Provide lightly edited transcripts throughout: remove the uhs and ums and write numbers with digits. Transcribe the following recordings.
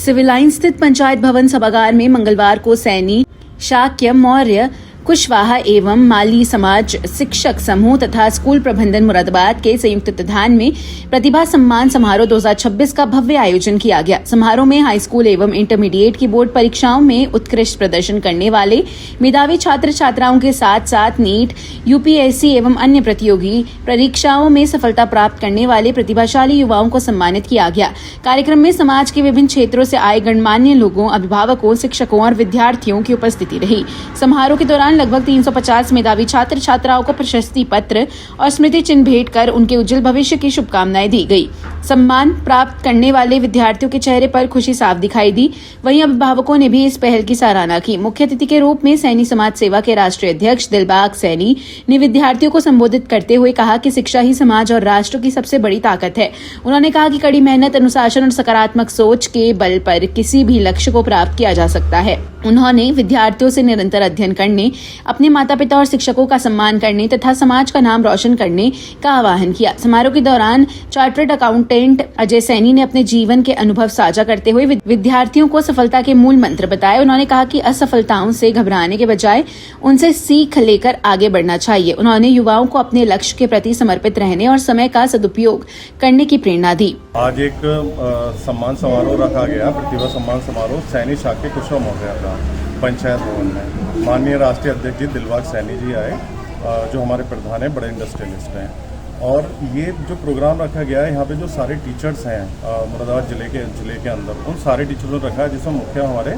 Civil line स्थित पंचायत भवन सभागार में मंगलवार को सैनी, शाक्य, मौर्य, कुशवाहा एवं माली समाज शिक्षक समूह तथा स्कूल प्रबंधन मुरादाबाद के संयुक्त तत्वाधान में प्रतिभा सम्मान समारोह 2026 का भव्य आयोजन किया गया। समारोह में हाई स्कूल एवं इंटरमीडिएट की बोर्ड परीक्षाओं में उत्कृष्ट प्रदर्शन करने वाले मेधावी छात्र छात्राओं के साथ साथ नीट, यूपीएससी एवं अन्य प्रतियोगी परीक्षाओं में सफलता प्राप्त करने वाले प्रतिभाशाली युवाओं को सम्मानित किया गया। कार्यक्रम में समाज के विभिन्न क्षेत्रों से आए गणमान्य लोगों, अभिभावकों, शिक्षकों और विद्यार्थियों की उपस्थिति रही। समारोह के दौरान लगभग 350 मेधावी छात्र छात्राओं को प्रशस्ति पत्र और स्मृति चिन्ह भेंट कर उनके उज्जवल भविष्य की शुभकामनाएं दी गई। सम्मान प्राप्त करने वाले विद्यार्थियों के चेहरे पर खुशी साफ दिखाई दी। वहीं अभिभावकों ने भी इस पहल की सराहना की। मुख्य अतिथि के रूप में सैनी समाज सेवा के राष्ट्रीय अध्यक्ष दिलबाग सैनी ने विद्यार्थियों को संबोधित करते हुए कहा कि शिक्षा ही समाज और राष्ट्र की सबसे बड़ी ताकत है। उन्होंने कहा कि कड़ी मेहनत, अनुशासन और सकारात्मक सोच के बल पर किसी भी लक्ष्य को प्राप्त किया जा सकता है। उन्होंने विद्यार्थियों से निरंतर अध्ययन करने, अपने माता पिता और शिक्षकों का सम्मान करने तथा समाज का नाम रोशन करने का आह्वान किया। समारोह के दौरान चार्टर्ड अकाउंटेंट अजय सैनी ने अपने जीवन के अनुभव साझा करते हुए विद्यार्थियों को सफलता के मूल मंत्र बताए। उन्होंने कहा कि असफलताओं से घबराने के बजाय उनसे सीख लेकर आगे बढ़ना चाहिए। उन्होंने युवाओं को अपने लक्ष्य के प्रति समर्पित रहने और समय का सदुपयोग करने की प्रेरणा दी। आज एक सम्मान समारोह रखा गया, प्रतिभा सम्मान समारोह सैनी शाक्य कुशवाहा मौर्य का पंचायत भवन में। माननीय राष्ट्रीय अध्यक्ष जी दिलबाग सैनी जी आए, जो हमारे प्रधान हैं, बड़े इंडस्ट्रियलिस्ट हैं। और ये जो प्रोग्राम रखा गया है, यहाँ पे जो सारे टीचर्स हैं मुरादाबाद जिले के अंदर, उन सारे टीचरों ने रखा है, जिसमें मुख्य हमारे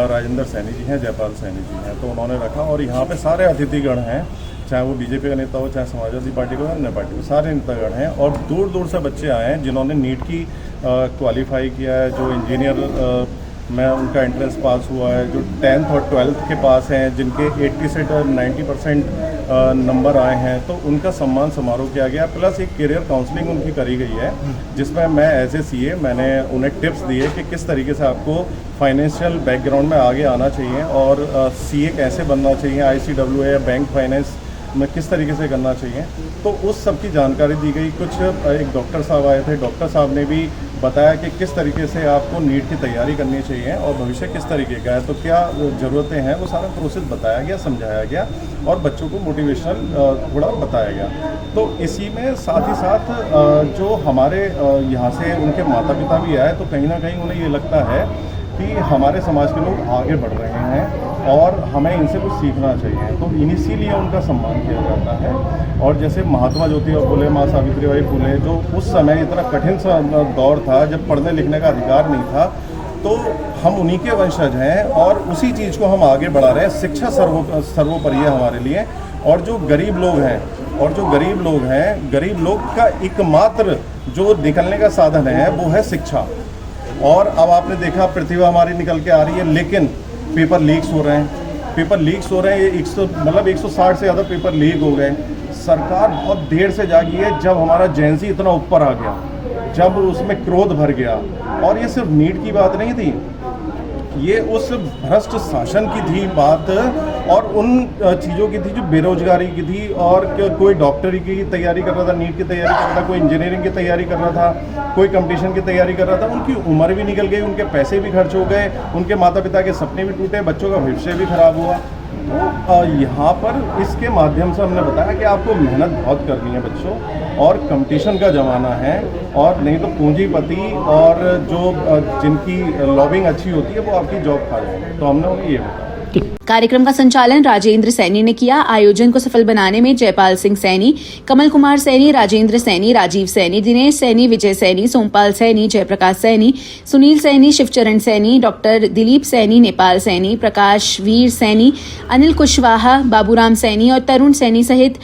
राजेंद्र सैनी जी हैं, जयपाल सैनी जी हैं, तो उन्होंने रखा। और यहाँ पे सारे अतिथिगण हैं, चाहे वो बीजेपी का नेता हो, चाहे समाजवादी पार्टी का, अन्य पार्टी, सारे नेतागण हैं। और दूर दूर से बच्चे आए हैं जिन्होंने नीट की क्वालिफाई किया है, जो इंजीनियर में उनका एंट्रेंस पास हुआ है, जो 10th और 12th के पास हैं, जिनके 80 से 90% नंबर आए हैं, तो उनका सम्मान समारोह किया गया। प्लस एक करियर काउंसलिंग उनकी करी गई है, जिसमें मैं एज ए सीए मैंने उन्हें टिप्स दिए कि किस तरीके से आपको फाइनेंशियल बैकग्राउंड में आगे आना चाहिए और सीए कैसे बनना चाहिए, ICWA या बैंक फाइनेंस में किस तरीके से करना चाहिए, तो उस सब की जानकारी दी गई। कुछ एक डॉक्टर साहब आए थे, डॉक्टर साहब ने भी बताया कि किस तरीके से आपको नीट की तैयारी करनी चाहिए और भविष्य किस तरीके का है, तो क्या ज़रूरतें हैं, वो सारा प्रोसेस बताया गया, समझाया गया और बच्चों को मोटिवेशनल थोड़ा बताया गया। तो इसी में साथ ही साथ जो हमारे यहाँ से उनके माता पिता भी आए, तो कहीं ना कहीं उन्हें ये लगता है कि हमारे समाज के लोग आगे बढ़ रहे हैं और हमें इनसे कुछ सीखना चाहिए, तो इसीलिए उनका सम्मान किया जाता है। और जैसे महात्मा ज्योतिबा फुले, माँ सावित्रीबाई फुले, जो उस समय इतना कठिन सा दौर था जब पढ़ने लिखने का अधिकार नहीं था, तो हम उन्हीं के वंशज हैं और उसी चीज़ को हम आगे बढ़ा रहे हैं। शिक्षा सर्वोपरि है हमारे लिए। और जो गरीब लोग हैं, गरीब लोग का एकमात्र जो निकलने का साधन है वो है शिक्षा। और अब आपने देखा प्रतिभा हमारी निकल के आ रही है, लेकिन पेपर लीक्स हो रहे हैं। ये 160 से ज़्यादा पेपर लीक हो गए। सरकार बहुत देर से जागी है, जब हमारा जेएनसी इतना ऊपर आ गया, जब उसमें क्रोध भर गया। और ये सिर्फ नीट की बात नहीं थी, ये उस भ्रष्ट शासन की थी बात, और उन चीज़ों की थी जो बेरोजगारी की थी। और कोई डॉक्टरी की तैयारी कर रहा था, नीट की तैयारी कर रहा था, कोई इंजीनियरिंग की तैयारी कर रहा था, कोई कंपटीशन की तैयारी कर रहा था। उनकी उम्र भी निकल गई, उनके पैसे भी खर्च हो गए, उनके माता पिता के सपने भी टूटे, बच्चों का भविष्य भी खराब हुआ। तो यहाँ पर इसके माध्यम से हमने बताया कि आपको मेहनत बहुत करनी है बच्चों, और कंपटीशन का ज़माना है, और नहीं तो पूंजीपति और जो जिनकी लॉबिंग अच्छी होती है वो आपकी जॉब खा जाएंगे। तो हमने उन्हें ये बताया। कार्यक्रम का संचालन राजेंद्र सैनी ने किया। आयोजन को सफल बनाने में जयपाल सिंह सैनी, कमल कुमार सैनी, राजेंद्र सैनी, राजीव सैनी, दिनेश सैनी, विजय सैनी, सोमपाल सैनी, जयप्रकाश सैनी, सुनील सैनी, शिवचरण सैनी, डॉक्टर दिलीप सैनी, नेपाल सैनी, प्रकाश वीर सैनी, अनिल कुशवाहा, बाबूराम सैनी और तरुण सैनी सहित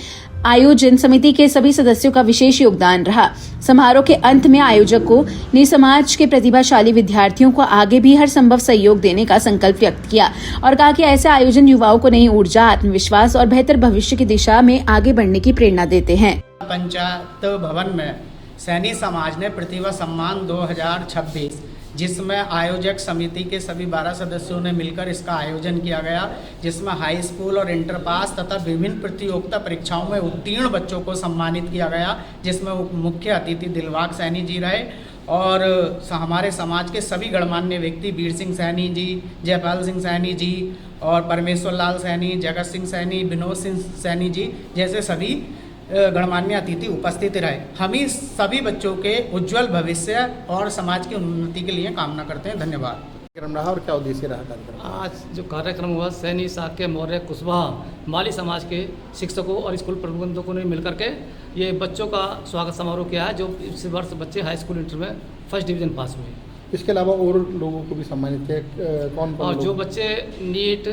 आयोजन समिति के सभी सदस्यों का विशेष योगदान रहा। समारोह के अंत में आयोजकों ने समाज के प्रतिभाशाली विद्यार्थियों को आगे भी हर संभव सहयोग देने का संकल्प व्यक्त किया और कहा कि ऐसे आयोजन युवाओं को नई ऊर्जा, आत्मविश्वास और बेहतर भविष्य की दिशा में आगे बढ़ने की प्रेरणा देते हैं। पंचायत भवन में सैनी समाज ने प्रतिभा सम्मान 2026, जिसमें आयोजक समिति के सभी 12 सदस्यों ने मिलकर इसका आयोजन किया गया, जिसमें हाई स्कूल और इंटर पास तथा विभिन्न प्रतियोगिता परीक्षाओं में उत्तीर्ण बच्चों को सम्मानित किया गया, जिसमें मुख्य अतिथि दिलबाग सैनी जी रहे। और हमारे समाज के सभी गणमान्य व्यक्ति वीर सिंह सैनी जी, जयपाल सिंह सैनी जी और परमेश्वर लाल सैनी, जगत सिंह सैनी, विनोद सिंह सैनी जी जैसे सभी गणमान्य अतिथि उपस्थित रहे। हम ही सभी बच्चों के उज्जवल भविष्य और समाज की उन्नति के लिए कामना करते हैं। धन्यवाद। कार्यक्रम रहा और क्या उद्देश्य रहा कार्यक्रम? आज जो कार्यक्रम हुआ सैनी, शाक्य, मौर्य, कुशवाहा माली समाज के शिक्षकों और स्कूल प्रबंधकों ने मिलकर के ये बच्चों का स्वागत समारोह किया है जो इस वर्ष बच्चे हाई स्कूल इंटर में फर्स्ट डिवीज़न पास हुए। इसके अलावा और लोगों को भी सम्मानित किया, कौन और लोग? जो बच्चे नीट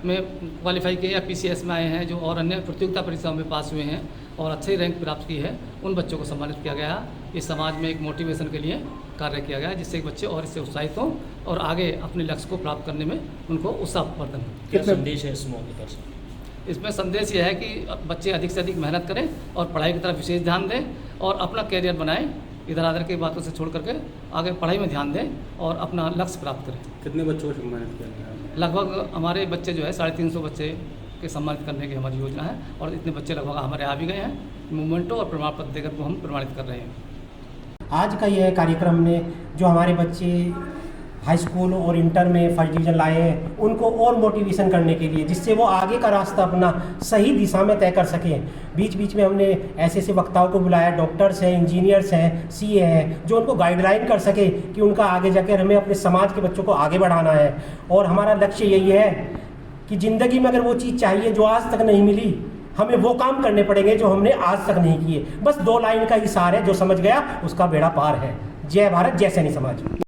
में क्वालिफाई किए या PCS में आए हैं, जो और अन्य प्रतियोगिता परीक्षाओं में पास हुए हैं और अच्छे रैंक प्राप्त की है, उन बच्चों को सम्मानित किया गया। इस समाज में एक मोटिवेशन के लिए कार्य किया गया जिससे बच्चे और इससे उत्साहित हों और आगे अपने लक्ष्य को प्राप्त करने में उनको उत्साहवर्धन हो। क्या संदेश है इस मौके पर? इसमें संदेश यह है कि बच्चे अधिक से अधिक मेहनत करें और पढ़ाई की तरफ विशेष ध्यान दें और अपना कैरियर बनाएं, इधर उधर की बातों से छोड़ करके आगे पढ़ाई में ध्यान दें और अपना लक्ष्य प्राप्त करें। कितने बच्चों को सम्मानित किया गया? लगभग हमारे बच्चे जो है 350 बच्चे के सम्मानित करने की हमारी योजना है और इतने बच्चे लगभग हमारे आ भी गए हैं। मूवमेंटो और प्रमाण पत्र देकर को हम प्रमाणित कर रहे हैं। आज का यह कार्यक्रम में जो हमारे बच्चे हाई स्कूल और इंटर में फर्स्ट डिवीज़न लाए हैं उनको और मोटिवेशन करने के लिए, जिससे वो आगे का रास्ता अपना सही दिशा में तय कर सकें। बीच बीच में हमने ऐसे ऐसे वक्ताओं को बुलाया, डॉक्टर्स हैं, इंजीनियर्स हैं, CA हैं, जो उनको गाइडलाइन कर सके कि उनका आगे जाकर हमें अपने समाज के बच्चों को आगे बढ़ाना है। और हमारा लक्ष्य यही है कि ज़िंदगी में अगर वो चीज़ चाहिए जो आज तक नहीं मिली, हमें वो काम करने पड़ेंगे जो हमने आज तक नहीं किए। बस 2 लाइन का इशारा है, जो समझ गया उसका बेड़ा पार है। जय भारत, जय सैनी समाज।